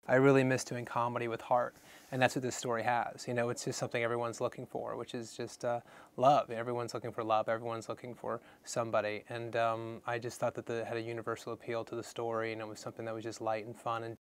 I really miss doing comedy with heart, and that's what this story has. You know, it's just something everyone's looking for, which is just love. Everyone's looking for love. Everyone's looking for somebody, and I just thought that it had a universal appeal to the story, and it was something that was just light and fun. And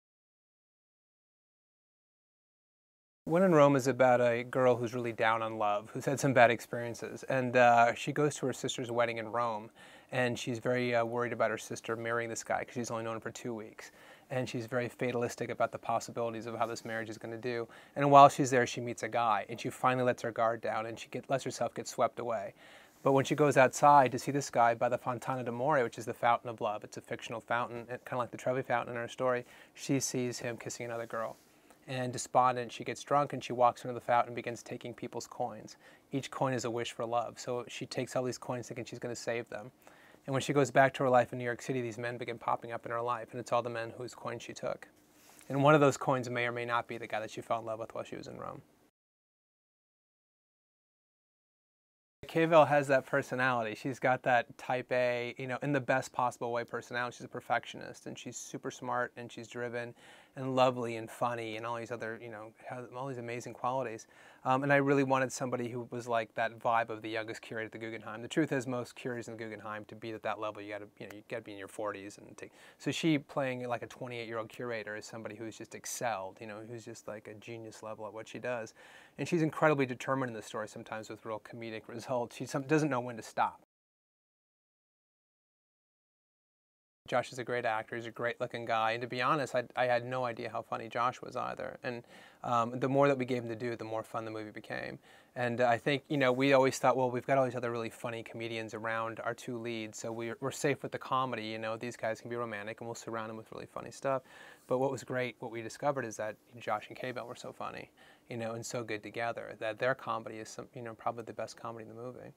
When in Rome is about a girl who's really down on love, who's had some bad experiences, and she goes to her sister's wedding in Rome, and she's very worried about her sister marrying this guy because she's only known him for 2 weeks, and she's very fatalistic about the possibilities of how this marriage is going to do. And while she's there, she meets a guy, and she finally lets her guard down, and she lets herself get swept away. But when she goes outside to see this guy by the Fontana d'Amore, which is the fountain of love, it's a fictional fountain, kind of like the Trevi Fountain in our story, she sees him kissing another girl. And despondent, she gets drunk and she walks into the fountain and begins taking people's coins. Each coin is a wish for love. So she takes all these coins thinking she's going to save them. And when she goes back to her life in New York City, these men begin popping up in her life, and it's all the men whose coins she took. And one of those coins may or may not be the guy that she fell in love with while she was in Rome. K-Vel has that personality. She's got that type A, you know, in the best possible way personality. She's a perfectionist, and she's super smart, and she's driven, and lovely, and funny, and all these other, you know, has all these amazing qualities. And I really wanted somebody who was like that vibe of the youngest curator at the Guggenheim. The truth is, most curators in the Guggenheim, to be at that level, you got to be in your 40s and take. So she playing like a 28-year-old curator is somebody who's just excelled, you know, who's just like a genius level at what she does, and she's incredibly determined in the story, sometimes with real comedic results. She doesn't know when to stop. Josh is a great actor. He's a great-looking guy, and to be honest, I had no idea how funny Josh was either. And the more that we gave him to do, the more fun the movie became. And I think, you know, we always thought, well, we've got all these other really funny comedians around our two leads, so we're safe with the comedy. You know, these guys can be romantic, and we'll surround them with really funny stuff. But what was great, what we discovered, is that Josh and K-Vel were so funny, you know, and so good together that their comedy is, you know, probably the best comedy in the movie.